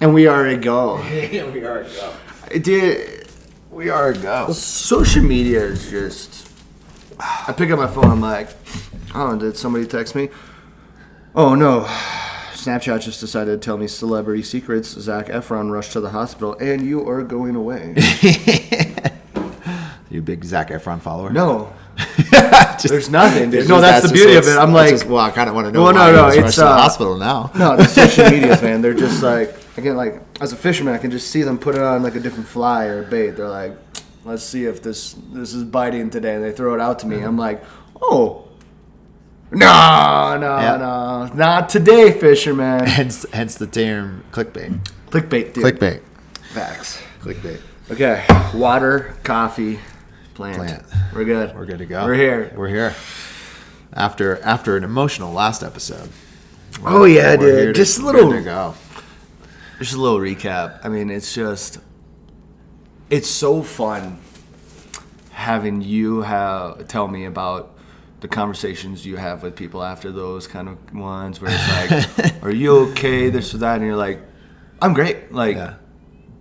And we are a go. Yeah, we are a go. We are a go. Social media is just... I pick up my phone, I'm like, oh, did somebody text me? Oh, no. Snapchat just decided to tell me celebrity secrets. Zac Efron rushed to the hospital, and you are going away. You a big Zac Efron follower? No. There's nothing, dude. No, that's the beauty of it. I'm like... I kind of want to know why he's rushed to the hospital now. No, the social medias, man. They're just like... Again, like, as a fisherman, I can just see them put it on, like, a different fly or bait. They're like, let's see if this is biting today. And they throw it out to me. I'm like, oh... No, not today, fisherman. Hence the term clickbait. Clickbait, dude. Clickbait. Facts. Clickbait. Okay, water, coffee, plant. We're good. We're good to go. We're here. We're here. After an emotional last episode. Oh yeah, dude. Just a little. Good to go. Just a little recap. I mean, it's so fun having you tell me about the conversations you have with people after those kind of ones where it's like, are you okay, this or that, and you're like, I'm great. Like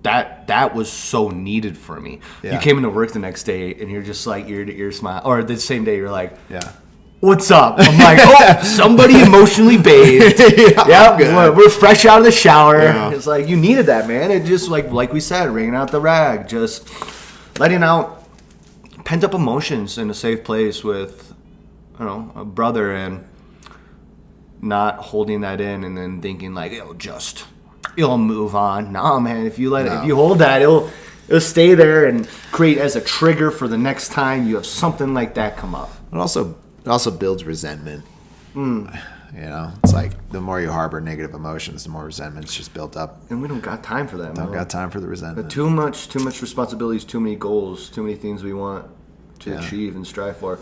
that was so needed for me. You came into work the next day and you're just like ear to ear smile, or the same day you're like, what's up? I'm like, oh, somebody emotionally bathed. We're fresh out of the shower. It's like, you needed that, man. It just like we said, wringing out the rag, just letting out pent up emotions in a safe place with a brother, and not holding that in and then thinking like it'll move on. Nah, man, if you hold that, it'll stay there and create as a trigger for the next time you have something like that come up. It also builds resentment. It's like the more you harbor negative emotions, the more resentment's just built up. And we don't got time for that. Don't got time for the resentment. But too much responsibilities, too many goals, too many things we want to achieve and strive for.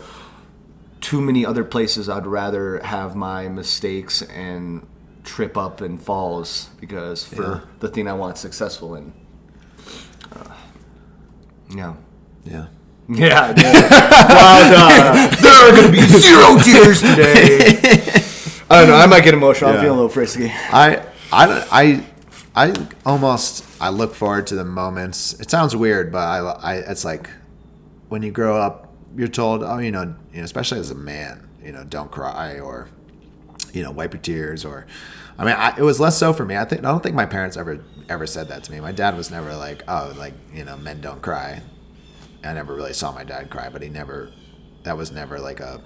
Too many other places I'd rather have my mistakes and trip up and falls because for the thing I want successful in. Yeah, dude. Well, there are going to be 0 tears today. I don't know. I might get emotional. I'm feeling a little frisky. I look forward to the moments. It sounds weird, but it's like when you grow up, you're told, especially as a man, don't cry or, wipe your tears. Or, I mean, it was less so for me. I don't think my parents ever said that to me. My dad was never like, men don't cry. I never really saw my dad cry, but that was never like a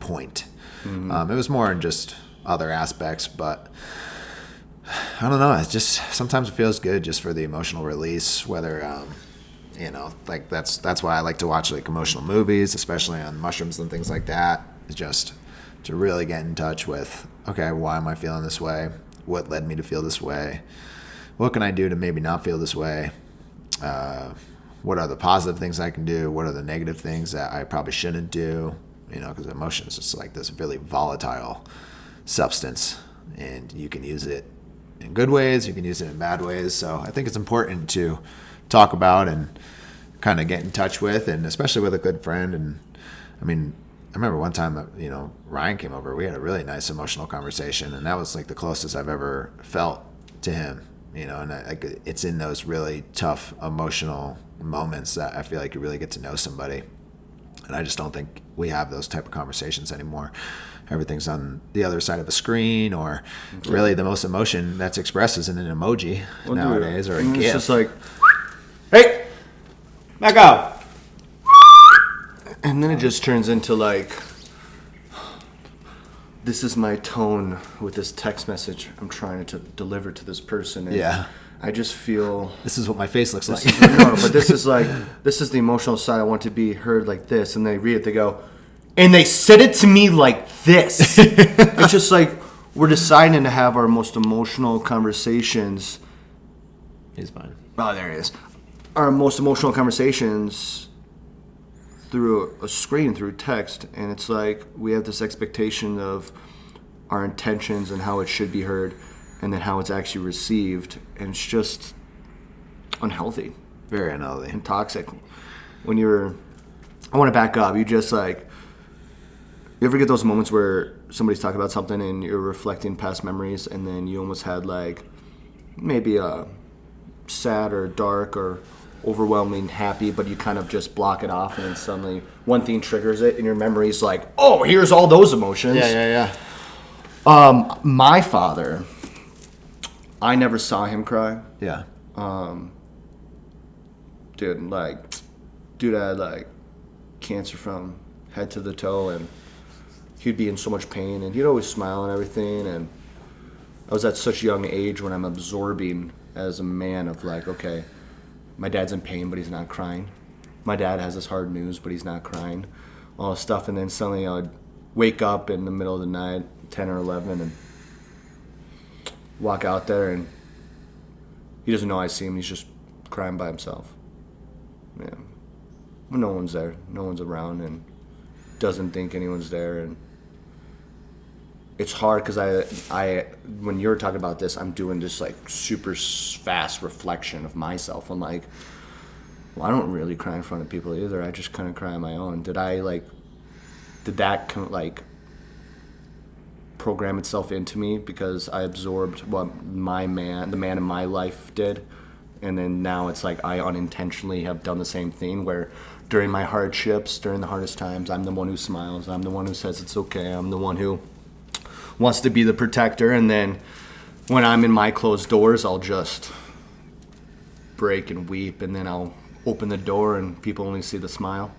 point. Mm-hmm. It was more in just other aspects, but I don't know. It's just, sometimes it feels good just for the emotional release, whether, like that's why I like to watch like emotional movies, especially on mushrooms and things like that. It's just to really get in touch with, okay, why am I feeling this way? What led me to feel this way? What can I do to maybe not feel this way? What are the positive things I can do? What are the negative things that I probably shouldn't do? Because emotion is just like this really volatile substance, and you can use it in good ways, you can use it in bad ways. So I think it's important to talk about and kind of get in touch with, and especially with a good friend. And I mean, I remember one time that, Ryan came over, we had a really nice emotional conversation, and that was like the closest I've ever felt to him, and it's in those really tough emotional moments that I feel like you really get to know somebody. And I just don't think we have those type of conversations anymore. Everything's on the other side of a screen, or really the most emotion that's expressed is in an emoji nowadays, or a GIF. It's just like, hey, back up. And then it just turns into like, this is my tone with this text message I'm trying to deliver to this person. And I just feel... This is what my face looks like. But this is like, this is the emotional side. I want to be heard like this. And they read it, they go, and they said it to me like this. It's just like, we're deciding to have our most emotional conversations. He's fine. Oh, there he is. Our most emotional conversations through a screen, through text. And it's like, we have this expectation of our intentions and how it should be heard, and then how it's actually received. And it's just unhealthy. Very unhealthy. And toxic. I want to back up. You just like, you ever get those moments where somebody's talking about something and you're reflecting past memories, and then you almost had like maybe sad or dark or overwhelming happy, but you kind of just block it off, and then suddenly one thing triggers it, and your memory's like, oh, here's all those emotions. Yeah. My father, I never saw him cry. Yeah. Dude had like cancer from head to the toe, and he'd be in so much pain, and he'd always smile and everything. And I was at such a young age when I'm absorbing as a man of like, okay, my dad's in pain, but he's not crying. My dad has this hard news, but he's not crying. All this stuff, and then suddenly I would wake up in the middle of the night, 10 or 11, and walk out there, and he doesn't know I see him. He's just crying by himself. Yeah. No one's there. No one's around, and doesn't think anyone's there. And it's hard because I when you're talking about this, I'm doing this like super fast reflection of myself. I'm like, well, I don't really cry in front of people either. I just kind of cry on my own. Did that program itself into me because I absorbed what the man in my life did? And then now it's like I unintentionally have done the same thing where during my hardships, during the hardest times, I'm the one who smiles. I'm the one who says it's okay. I'm the one who wants to be the protector. And then when I'm in my closed doors, I'll just break and weep. And then I'll open the door and people only see the smile.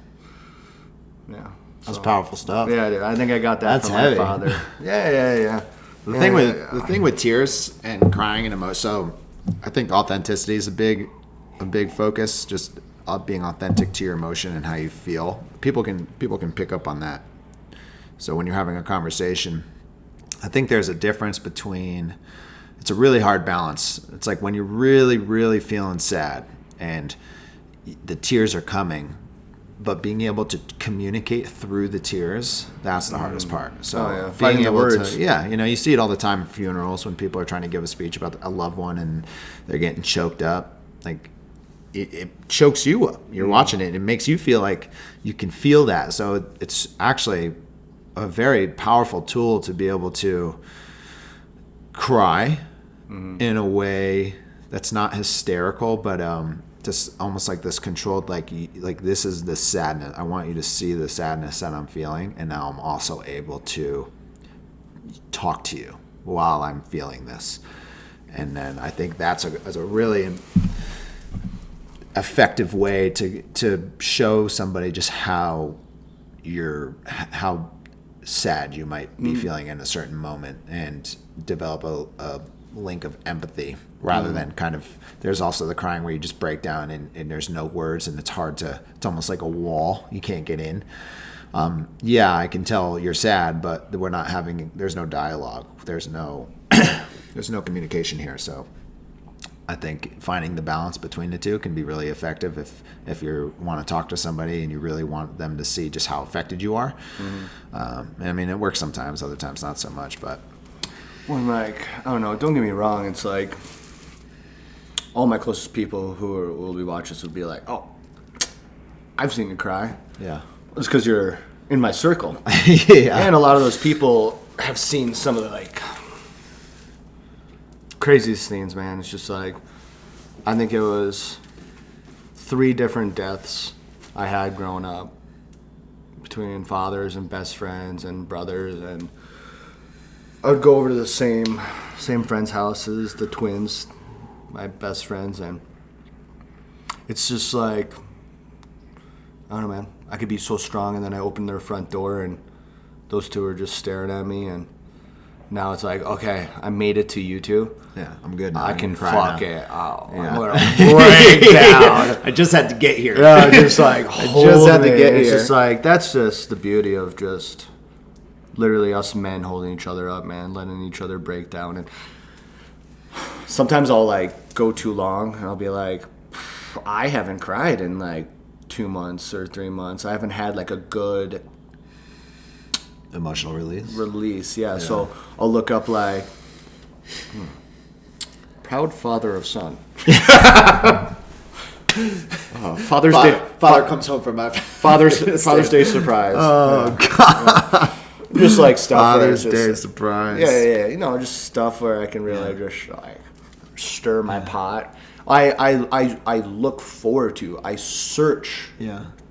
Yeah. That's powerful stuff. Yeah, dude. I think I got that from my father. Yeah. The thing with tears and crying and emotion. So I think authenticity is a big focus. Just being authentic to your emotion and how you feel. People can pick up on that. So when you're having a conversation, I think there's a difference between. It's a really hard balance. It's like when you're really, really feeling sad and the tears are coming, but being able to communicate through the tears, that's the hardest part. So being able to, you see it all the time at funerals when people are trying to give a speech about a loved one and they're getting choked up. Like it chokes you up. You're watching it and it makes you feel like you can feel that. So it's actually a very powerful tool to be able to cry in a way that's not hysterical, but just almost like this controlled, like this is the sadness. I want you to see the sadness that I'm feeling, and now I'm also able to talk to you while I'm feeling this. And then I think that's a really effective way to show somebody just how sad you might be feeling in a certain moment, and develop a link of empathy rather than kind of. There's also the crying where you just break down and there's no words and it's almost like a wall. You can't get in. I can tell you're sad, but there's no dialogue. There's no communication here. So I think finding the balance between the two can be really effective if you want to talk to somebody and you really want them to see just how affected you are. It works sometimes, other times not so much, but when I don't know, don't get me wrong, it's like all my closest people who will be watching this would be like, oh, I've seen you cry. Yeah. It's because you're in my circle. Yeah. And a lot of those people have seen some of the craziest things, man. It's just like, I think it was 3 different deaths I had growing up between fathers and best friends and brothers, and I would go over to the same friends' houses, the twins, my best friends, and it's just like, I don't know, man. I could be so strong, and then I opened their front door, and those 2 are just staring at me, and now it's like, okay, I made it to you 2. Yeah, I'm good now. I can fuck it out. Yeah. I'm gonna break down. I just had to get here. Yeah, just like I just had to get It's here. just like, that's just the beauty of just literally us men holding each other up, man, letting each other break down. And sometimes I'll go too long, and I'll be like, I haven't cried in 2 months or 3 months. I haven't had a good Emotional release. Yeah. So I'll look up proud father of son. Father's Day. Father comes home from my Father's Day surprise. Oh, God. Just stuff. Father's where it's Day just, surprise. Yeah. Just stuff where I can really just stir my pot. I look forward to. I search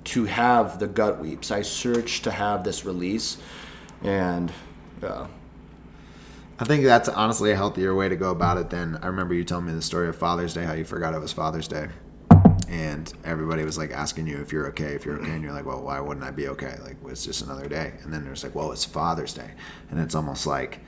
to have the gut weeps. I search to have this release, and I think that's honestly a healthier way to go about it than I remember you telling me the story of Father's Day, how you forgot it was Father's Day. And everybody was like asking you if you're okay, and you're like, well, why wouldn't I be okay? Like, it's just another day. And then there's like, well, it's Father's Day. And it's almost like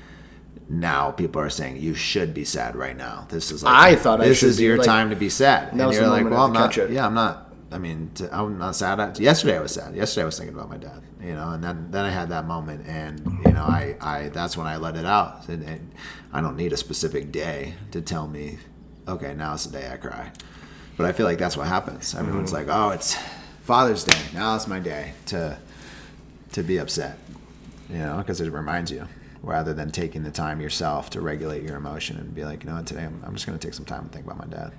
now people are saying you should be sad right now. This is like, I thought this I is should your be, like, time to be sad. And was you're the like, moment well, I I'm had to not, catch it. yeah, I'm not. I mean, I'm not sad. Yesterday I was sad. Yesterday I was thinking about my dad, and then I had that moment, and I that's when I let it out. And I don't need a specific day to tell me, okay, now it's the day I cry. But I feel like that's what happens. Everyone's like, oh, it's Father's Day. Now it's my day to be upset, because it reminds you, rather than taking the time yourself to regulate your emotion and be like, you know what, today I'm just going to take some time and think about my dad.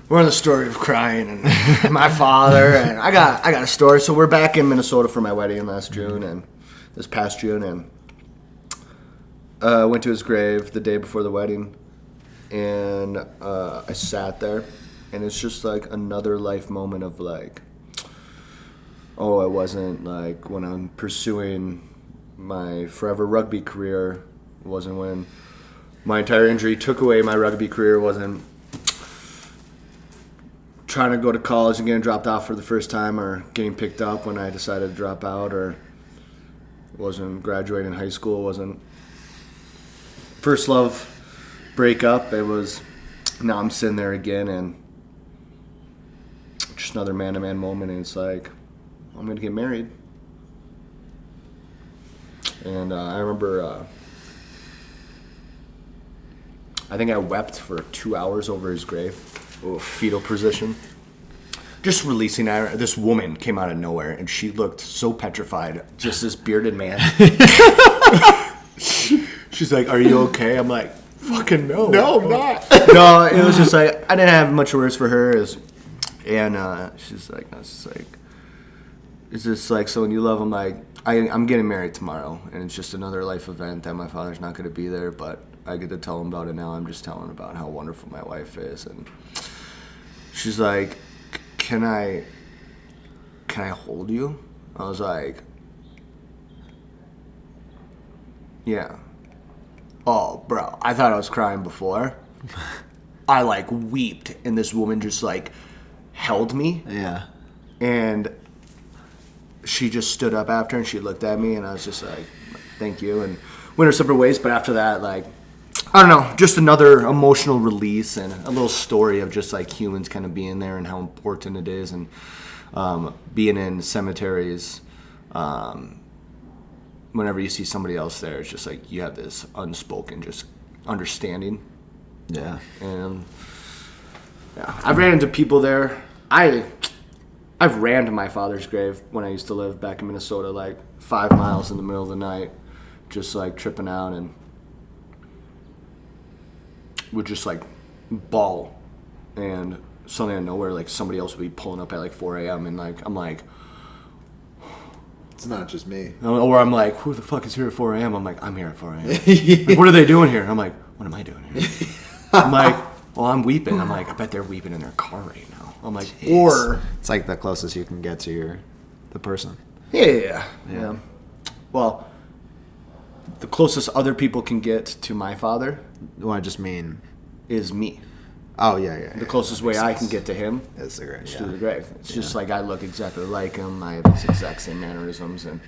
We're on the story of crying and my father, and I got a story. So we're back in Minnesota for my wedding this past June, and went to his grave the day before the wedding, and I sat there, and it's just like another life moment of like, oh, it wasn't like when I'm pursuing my forever rugby career, it wasn't when my entire injury took away my rugby career, it wasn't trying to go to college and getting dropped off for the first time, or getting picked up when I decided to drop out, or wasn't graduating high school, wasn't first love breakup. It was, now I'm sitting there again, and just another man-to-man moment, and it's like, I'm going to get married. And I remember, I think I wept for 2 hours over his grave. Fetal position. Just releasing her. This woman came out of nowhere, and she looked so petrified. Just this bearded man. She's like, "Are you okay?" I'm like, "Fucking no." No, I'm not. No, it was just like, I didn't have much words for her. And she's like, I was just like, "Is this like someone you love?" I'm like, I'm getting married tomorrow, and it's just another life event that my father's not going to be there, but I get to tell him about it now. I'm just telling about how wonderful my wife is, and she's like, "Can I hold you?" I was like, "Yeah." Oh, bro, I thought I was crying before. I like weeped, and this woman just like held me. Yeah. And she just stood up after, and she looked at me, and I was just like, "Thank you," and went our separate ways. But after that, like, I don't know, just another emotional release and a little story of just like humans kind of being there and how important it is, and being in cemeteries. Whenever you see somebody else there, it's just like you have this unspoken just understanding. Yeah. And yeah, I've ran into people there. I've ran to my father's grave when I used to live back in Minnesota, like 5 miles in the middle of the night, just like tripping out, and would just like bawl, and suddenly out of nowhere, like somebody else would be pulling up at like 4 a.m. and like I'm like, It's not just me. or I'm like, who the fuck is here at 4 a.m.? I'm like, I'm here at 4 a.m. Like, what are they doing here? I'm like, what am I doing here? I'm like, well, I'm weeping. I'm like, I bet they're weeping in their car right now. I'm like, Jeez. or it's like the closest you can get to the person. Yeah. Well, the closest other people can get to my father Well, I just mean is me. Oh yeah. The closest way I can get to him is the grave. is through the grave. It's just like I look exactly like him. I have these exact same mannerisms, and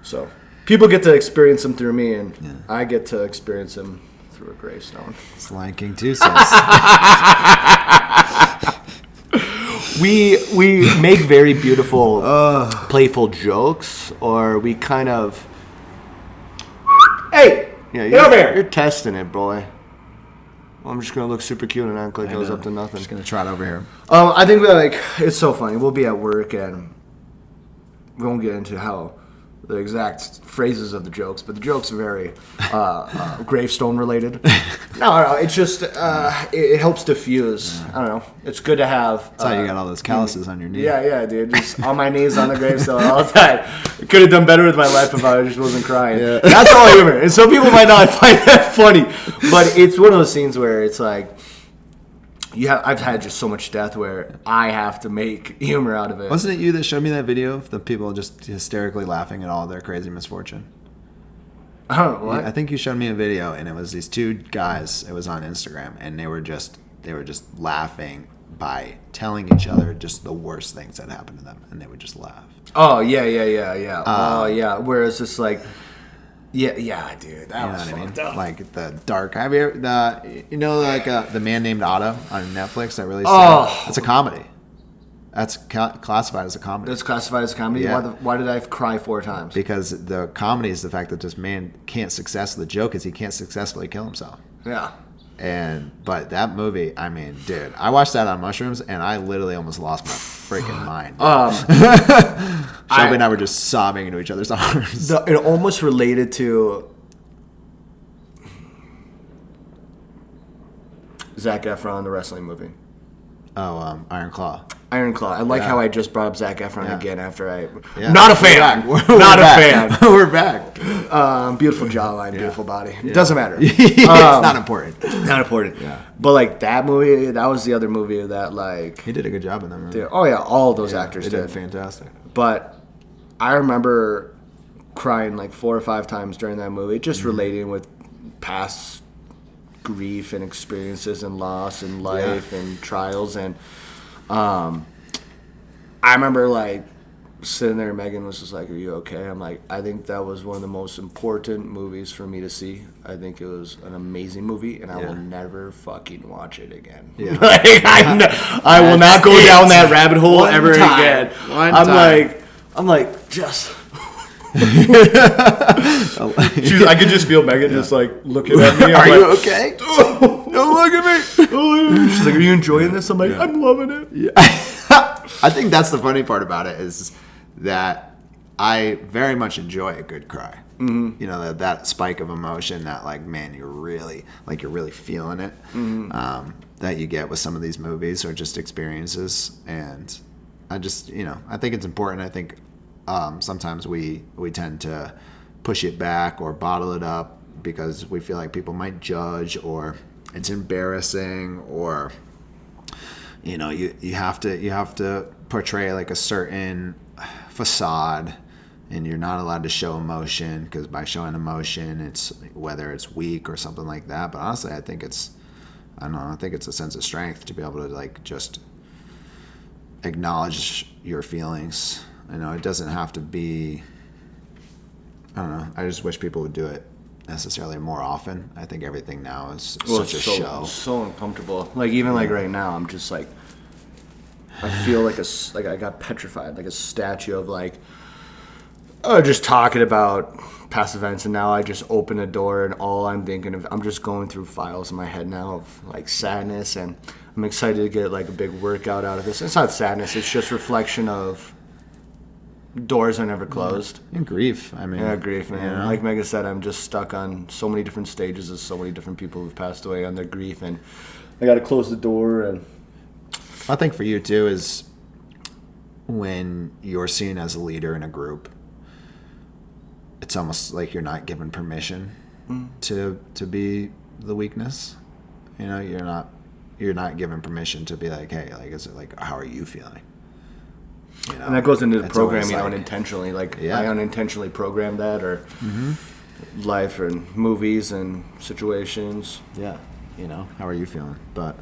so people get to experience him through me, and I get to experience him through a gravestone. It's Lion King 2 says. We make very beautiful, playful jokes, or we kind of. Hey, get over here! You're testing it, boy. Well, I'm just gonna look super cute and act like I was up to nothing. Just gonna trot over here. I think it's so funny. We'll be at work, and we won't get into how the exact phrases of the jokes, but the jokes are very gravestone related. No, it's just it helps diffuse. I don't know. It's good to have. That's how you got all those calluses on your knee. Yeah, dude. Just on my knees on the gravestone all the time. I could have done better with my life if I just wasn't crying. Yeah. That's all humor. And some people might not find that funny, but it's one of those scenes where it's like. I've had just so much death where I have to make humor out of it. Wasn't it you that showed me that video of the people just hysterically laughing at all their crazy misfortune? Oh, what? I think you showed me a video, and it was these two guys. It was on Instagram, and they were just laughing by telling each other just the worst things that happened to them, and they would just laugh. Oh yeah. Yeah. Whereas it's like. Yeah, dude. That was fucked up. Like the dark. Have you ever, The Man Named Otto on Netflix? That really. It's a comedy. That's classified as a comedy. It's classified as a comedy. Yeah. Why did I cry 4 times? Because the comedy is the fact that this man can't successfully. The joke is he can't successfully kill himself. Yeah. But that movie, I mean, dude, I watched that on mushrooms, and I literally almost lost my freaking mind. Shelby and I were just sobbing into each other's arms. It almost related to Zac Efron, the wrestling movie. Oh, Iron Claw. Iron Claw. I like how I just brought up Zac Efron again after I... Yeah. Not a fan. We're not back. a fan. We're back. Beautiful jawline, beautiful body. It doesn't matter. It's not important. Not important. Yeah. But like that movie, that was the other movie that like... He did a good job in that movie. Oh yeah, all of those actors did fantastic. But I remember crying like 4 or 5 times during that movie, just relating with past grief and experiences and loss and life and trials. And I remember like sitting there, Megan was just like, "Are you okay?" I'm like, I think that was one of the most important movies for me to see. I think it was an amazing movie, and I will never fucking watch it again. Yeah. Like, I will not go down that rabbit hole ever again. I'm like, just... I could just feel Megan just like looking at me. Are you okay? Don't look at me. She's like, "Are you enjoying this?" I'm like, "I'm loving it." Yeah. I think that's the funny part about it is that I very much enjoy a good cry. Mm-hmm. You know, that spike of emotion that like, man, you're really feeling it. Mm-hmm. That you get with some of these movies or just experiences. And I just, I think it's important. I think sometimes we tend to push it back or bottle it up because we feel like people might judge or it's embarrassing or you have to portray like a certain facade and you're not allowed to show emotion because by showing emotion it's whether it's weak or something like that. But honestly, I think it's a sense of strength to be able to like just acknowledge your feelings. It doesn't have to be, I don't know. I just wish people would do it necessarily more often. I think everything now is such a show. So uncomfortable. Like even like right now, I'm just like, I feel like I got petrified, like a statue of like, just talking about past events, and now I just open a door and all I'm thinking of, I'm just going through files in my head now of like sadness, and I'm excited to get like a big workout out of this. It's not sadness, it's just reflection of doors are never closed. And grief. I mean, yeah, grief, man. Like Megan said, I'm just stuck on so many different stages of so many different people who've passed away on their grief, and I got to close the door. And I think for you too is when you're seen as a leader in a group, it's almost like you're not given permission to be the weakness. You're not given permission to be like, hey, like, is it like, how are you feeling? And that goes into the programming unintentionally. Like, I unintentionally programmed that, or life and movies and situations. Yeah. How are you feeling? But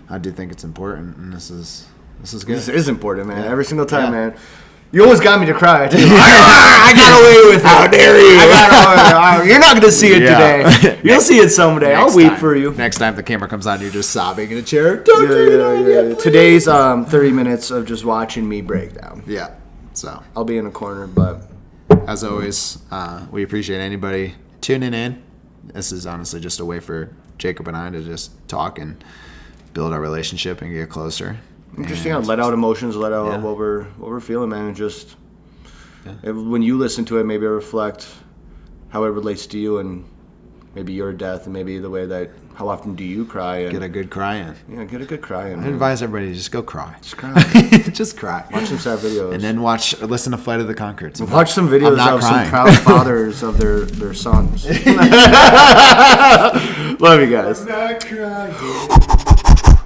I do think it's important, and this is good. This is important, man. Every single time, man. You almost got me to cry. I got away with it. How dare you? You're not going to see it today. You'll see it someday. I'll weep for you. Next time the camera comes on, you're just sobbing in a chair. Today's 30 minutes of just watching me break down. Yeah. So I'll be in a corner, but as always, we appreciate anybody tuning in. This is honestly just a way for Jacob and I to just talk and build our relationship and get closer. Just let out emotions, let out what we're feeling, man, and just When you listen to it, maybe reflect how it relates to you and maybe your death and maybe the way that, how often do you cry? And, Get a good cry in. Yeah, get a good cry in. I advise everybody to just go cry. Just cry. Just cry. Watch some sad videos. And then listen to Flight of the Conchords. Watch some videos of some proud fathers of their sons. Love you guys. I'm not crying.